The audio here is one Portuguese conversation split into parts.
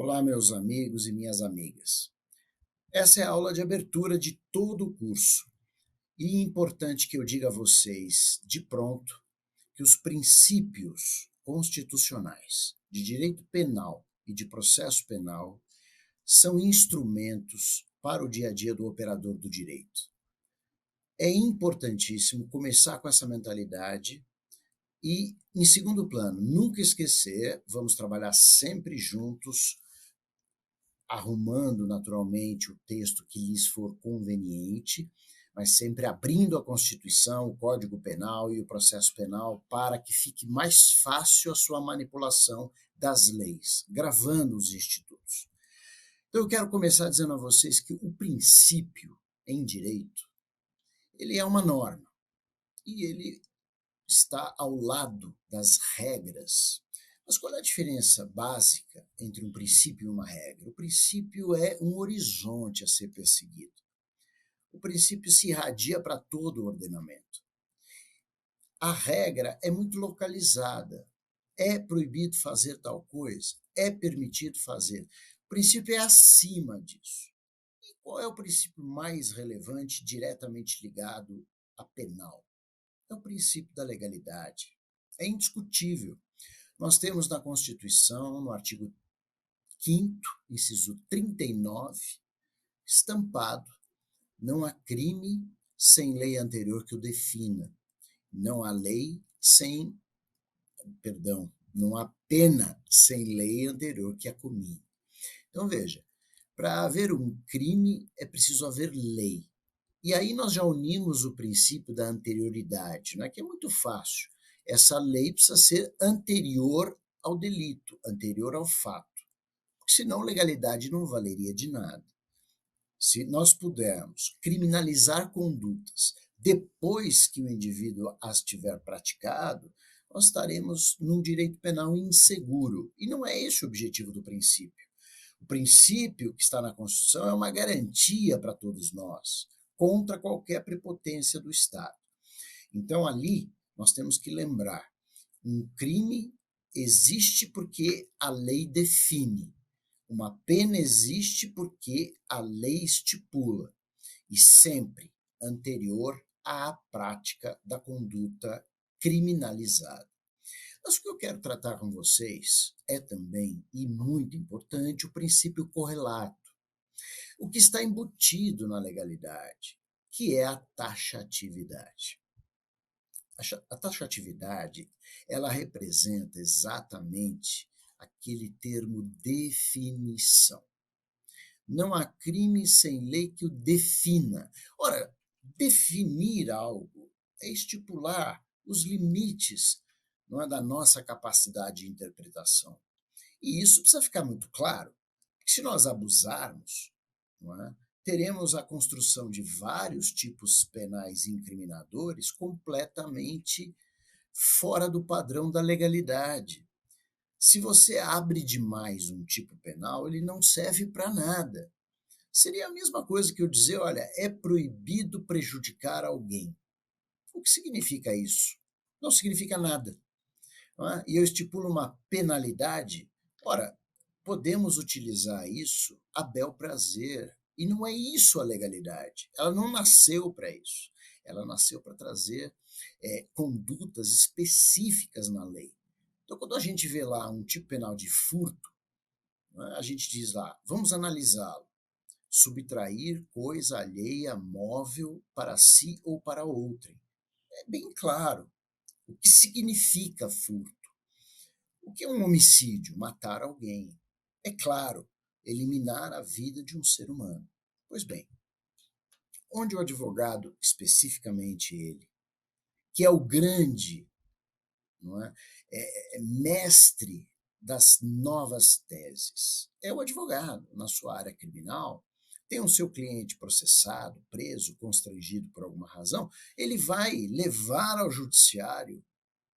Olá, meus amigos e minhas amigas. Essa é a aula de abertura de todo o curso. E é importante que eu diga a vocês, de pronto, que os princípios constitucionais de direito penal e de processo penal são instrumentos para o dia a dia do operador do direito. É importantíssimo começar com essa mentalidade e, em segundo plano, nunca esquecer, vamos trabalhar sempre juntos arrumando naturalmente o texto que lhes for conveniente, mas sempre abrindo a Constituição, o Código Penal e o processo penal para que fique mais fácil a sua manipulação das leis, gravando os institutos. Então eu quero começar dizendo a vocês que o princípio em direito, ele é uma norma e ele está ao lado das regras. Mas qual é a diferença básica entre um princípio e uma regra? O princípio é um horizonte a ser perseguido. O princípio se irradia para todo o ordenamento. A regra é muito localizada. É proibido fazer tal coisa? É permitido fazer? O princípio é acima disso. E qual é o princípio mais relevante, diretamente ligado à penal? É o princípio da legalidade. É indiscutível. Nós temos na Constituição, no artigo 5º, inciso 39, estampado: não há crime sem lei anterior que o defina. Não há lei sem, não há pena sem lei anterior que a comine. Então veja, para haver um crime é preciso haver lei. E aí nós já unimos o princípio da anterioridade, né, que é muito fácil. Essa lei precisa ser anterior ao delito, anterior ao fato, porque senão legalidade não valeria de nada. Se nós pudermos criminalizar condutas depois que o indivíduo as tiver praticado, nós estaremos num direito penal inseguro. E não é esse o objetivo do princípio. O princípio que está na Constituição é uma garantia para todos nós, contra qualquer prepotência do Estado. Então, ali, nós temos que lembrar: um crime existe porque a lei define. Uma pena existe porque a lei estipula, e sempre anterior à prática da conduta criminalizada. Mas o que eu quero tratar com vocês é também, e muito importante, o princípio correlato, o que está embutido na legalidade, que é a taxatividade. A taxatividade, ela representa exatamente aquele termo definição. Não há crime sem lei que o defina. Ora, definir algo é estipular os limites, não é, da nossa capacidade de interpretação. E isso precisa ficar muito claro, porque se nós abusarmos, não é, teremos a construção de vários tipos penais incriminadores completamente fora do padrão da legalidade. Se você abre demais um tipo penal, ele não serve para nada. Seria a mesma coisa que eu dizer: olha, é proibido prejudicar alguém. O que significa isso? Não significa nada. Não é? E eu estipulo uma penalidade. Ora, podemos utilizar isso a bel prazer. E não é isso a legalidade. Ela não nasceu para isso. Ela nasceu para trazer condutas específicas na lei. Então, quando a gente vê lá um tipo penal de furto, né, a gente diz lá: vamos analisá-lo. Subtrair coisa alheia móvel para si ou para outrem. É bem claro o que significa furto. O que é um homicídio? Matar alguém. É claro, eliminar a vida de um ser humano. Pois bem, onde o advogado, especificamente ele, que é o grande, não é, mestre das novas teses, é o advogado na sua área criminal, tem o seu cliente processado, preso, constrangido por alguma razão, ele vai levar ao judiciário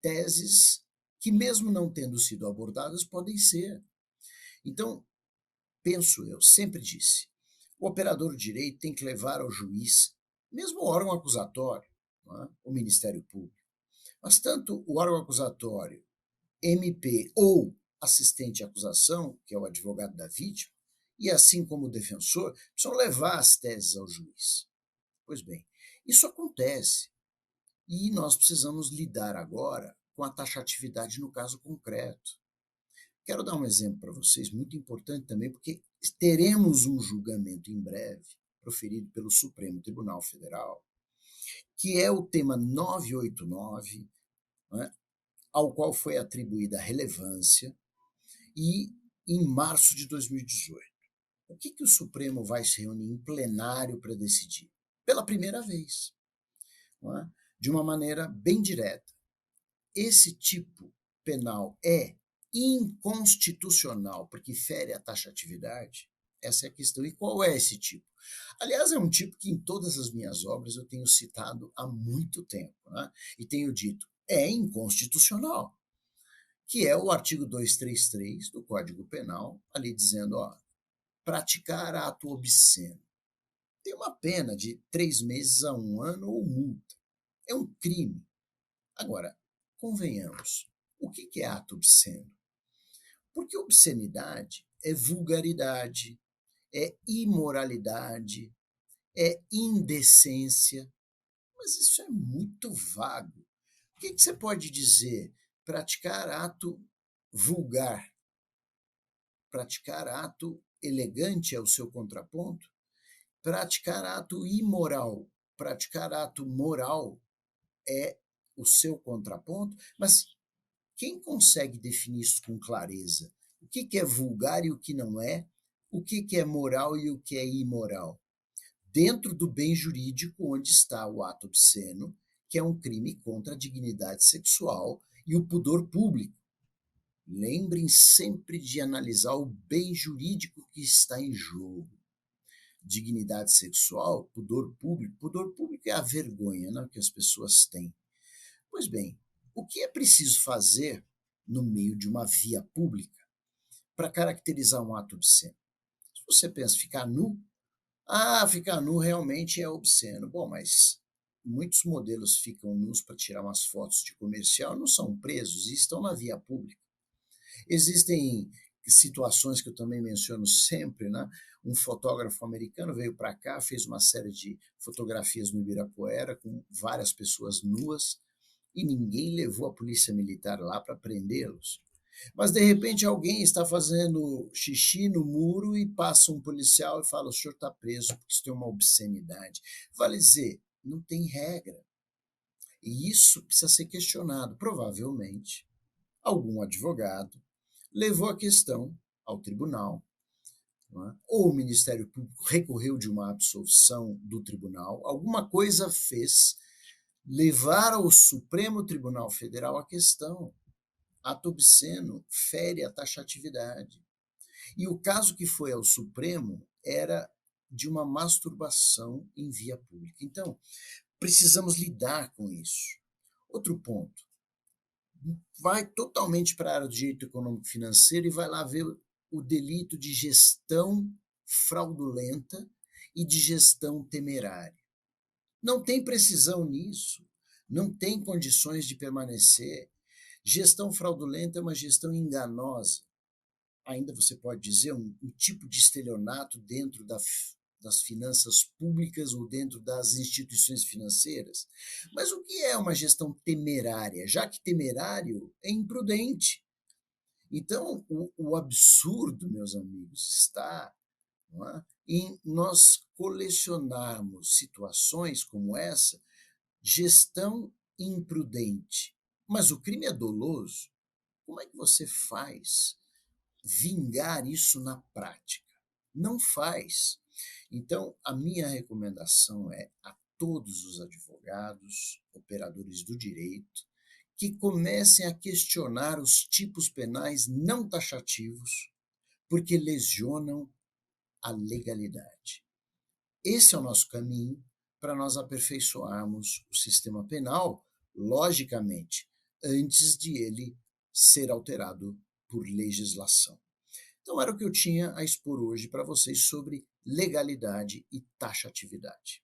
teses que, mesmo não tendo sido abordadas, podem ser. Então, penso eu, sempre disse, o operador de direito tem que levar ao juiz, mesmo o órgão acusatório, não é, o Ministério Público, mas tanto o órgão acusatório, MP ou assistente de acusação, que é o advogado da vítima, e assim como o defensor, precisam levar as teses ao juiz. Pois bem, isso acontece e nós precisamos lidar agora com a taxatividade no caso concreto. Quero dar um exemplo para vocês, muito importante também, porque teremos um julgamento em breve, proferido pelo Supremo Tribunal Federal, que é o tema 989, né, ao qual foi atribuída relevância, e em março de 2018. O que o Supremo vai se reunir em plenário para decidir? Pela primeira vez, não é? De uma maneira bem direta. Esse tipo penal é inconstitucional porque fere a taxatividade? Essa é a questão. E qual é esse tipo? Aliás, é um tipo que em todas as minhas obras eu tenho citado há muito tempo, né? E tenho dito, é inconstitucional, que é o artigo 233 do Código Penal, ali dizendo, ó, praticar ato obsceno. Tem uma pena de 3 meses a 1 ano ou multa. É um crime. Agora, convenhamos, o que é ato obsceno? Porque obscenidade é vulgaridade, é imoralidade, é indecência, mas isso é muito vago. O que você pode dizer? Praticar ato vulgar, praticar ato elegante é o seu contraponto, praticar ato imoral, praticar ato moral é o seu contraponto, mas quem consegue definir isso com clareza? O que é vulgar e o que não é? O que é moral e o que é imoral? Dentro do bem jurídico, onde está o ato obsceno, que é um crime contra a dignidade sexual e o pudor público. Lembrem sempre de analisar o bem jurídico que está em jogo. Dignidade sexual, pudor público. Pudor público é a vergonha, né, que as pessoas têm. Pois bem, o que é preciso fazer no meio de uma via pública para caracterizar um ato obsceno? Se você pensa ficar nu, ficar nu realmente é obsceno. Bom, mas muitos modelos ficam nus para tirar umas fotos de comercial, não são presos e estão na via pública. Existem situações que eu também menciono sempre, né? Um fotógrafo americano veio para cá, fez uma série de fotografias no Ibirapuera com várias pessoas nuas e ninguém levou a polícia militar lá para prendê-los. Mas de repente alguém está fazendo xixi no muro e passa um policial e fala: o senhor está preso porque isso tem uma obscenidade. Vale dizer, não tem regra. E isso precisa ser questionado. Provavelmente, algum advogado levou a questão ao tribunal, não é? Ou o Ministério Público recorreu de uma absolvição do tribunal, alguma coisa fez levar ao Supremo Tribunal Federal a questão. Ato obsceno fere a taxatividade. E o caso que foi ao Supremo era de uma masturbação em via pública. Então, precisamos lidar com isso. Outro ponto. Vai totalmente para a área do direito econômico financeiro e vai lá ver o delito de gestão fraudulenta e de gestão temerária. Não tem precisão nisso, não tem condições de permanecer. Gestão fraudulenta é uma gestão enganosa. Ainda você pode dizer um tipo de estelionato dentro das finanças públicas ou dentro das instituições financeiras. Mas o que é uma gestão temerária? Já que temerário é imprudente. Então, o absurdo, meus amigos, está, não é, em nós colecionarmos situações como essa, gestão imprudente. Mas o crime é doloso. Como é que você faz vingar isso na prática? Não faz. Então, a minha recomendação é a todos os advogados, operadores do direito, que comecem a questionar os tipos penais não taxativos, porque lesionam a legalidade. Esse é o nosso caminho para nós aperfeiçoarmos o sistema penal, logicamente, antes de ele ser alterado por legislação. Então, era o que eu tinha a expor hoje para vocês sobre legalidade e taxatividade.